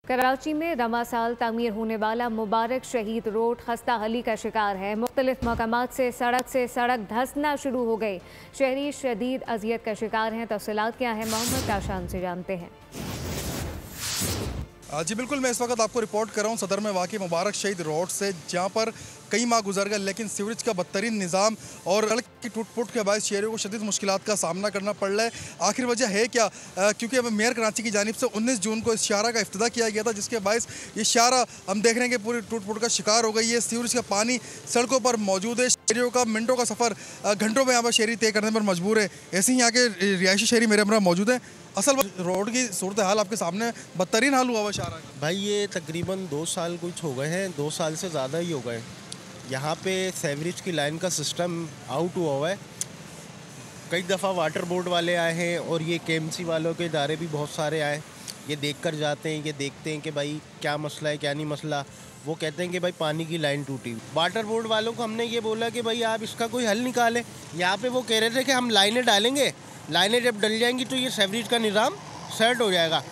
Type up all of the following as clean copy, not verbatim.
कराची में रवा साल तामीर होने वाला मुबारक शहीद रोड खस्ता हली का शिकार है। मुख्तलिफ मकामात से सड़क धंसना शुरू हो गई। शहरी शदीद अजियत का शिकार हैं। तफसीलात क्या है, मोहम्मद काशान से जानते हैं। जी बिल्कुल, मैं इस वक्त आपको रिपोर्ट कर रहा हूँ सदर में वाक़ई मुबारक शहीद रोड से, जहाँ पर कई माह गुजर गए लेकिन सीवरेज का बदतरीन निज़ाम और सड़क की टूट-फूट के बाद शहरियों को शदीद मुश्किलात का सामना करना पड़ रहा है। आखिर वजह है क्या? क्योंकि अब मेयर कराची की जानिब से 19 जून को इस शाहरा का इफ्तिदा किया गया था, जिसके बायस ये शाहरा हम देख रहे हैं कि पूरी टूट-फूट का शिकार हो गई है। सीवरेज का पानी सड़कों पर मौजूद है। शहरियों का मिनटों का सफ़र घंटों में यहाँ पर शहरी तय करने पर मजबूर है। ऐसे ही यहाँ के रिहायशी शहरी मेरे हमरा मौजूद हैं। असल रोड की सूरत हाल आपके सामने, बदतरीन हाल हुआ हुआ शाहरा का। भाई ये तकरीबन 2 साल कुछ हो गए हैं, 2 साल से ज़्यादा ही हो गए। यहाँ पे सीवरेज की लाइन का सिस्टम आउट हुआ हुआ है। कई दफ़ा वाटर बोर्ड वाले आए हैं और ये केएमसी वालों के इदारे भी बहुत सारे आए। ये देख कर जाते हैं, ये देखते हैं कि भाई क्या मसला है क्या नहीं मसला। वो कहते हैं कि भाई पानी की लाइन टूटी। वाटर बोर्ड वालों को हमने ये बोला कि भाई आप इसका कोई हल निकालें। यहाँ पे वो कह रहे थे कि हम लाइनें डालेंगे, लाइनें जब डल जाएंगी तो ये सीवरेज का निज़ाम सेट हो जाएगा,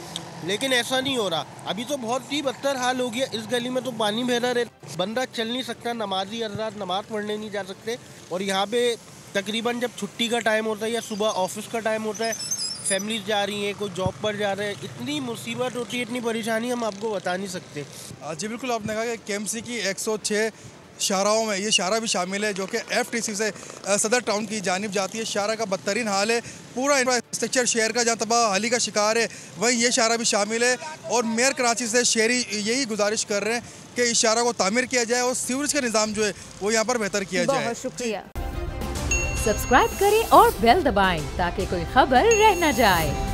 लेकिन ऐसा नहीं हो रहा। अभी तो बहुत ही बदतर हाल हो गया। इस गली में तो पानी बह रहा है, बंदा चल नहीं सकता, नमाजी हज़रात नमाज पढ़ने नहीं जा सकते। और यहाँ पे तकरीबन जब छुट्टी का टाइम होता है या सुबह ऑफिस का टाइम होता है, फैमिलीज जा रही हैं, कोई जॉब पर जा रहे हैं, इतनी मुसीबत होती है, इतनी परेशानी हम आपको बता नहीं सकते। जी बिल्कुल, आपने कहा कि केएमसी की 106 शाहराओं में ये शाहरा भी शामिल है, जो कि FTC से सदर टाउन की जानिब जाती है। शाहरा का बदतरीन हाल है, पूरा इंफ्रास्ट्रक्चर शहर का जहाँ तबाह हाली का शिकार है, वहीं ये शाहरा भी शामिल है। और मेयर कराची से शहरी यही गुजारिश कर रहे हैं कि इस शाहरा को तामीर किया जाए और सीवरेज का निज़ाम जो है वो यहाँ पर बेहतर किया जाए। बहुत शुक्रिया। सब्सक्राइब करें और बेल दबाएं ताकि कोई खबर रह न जाए।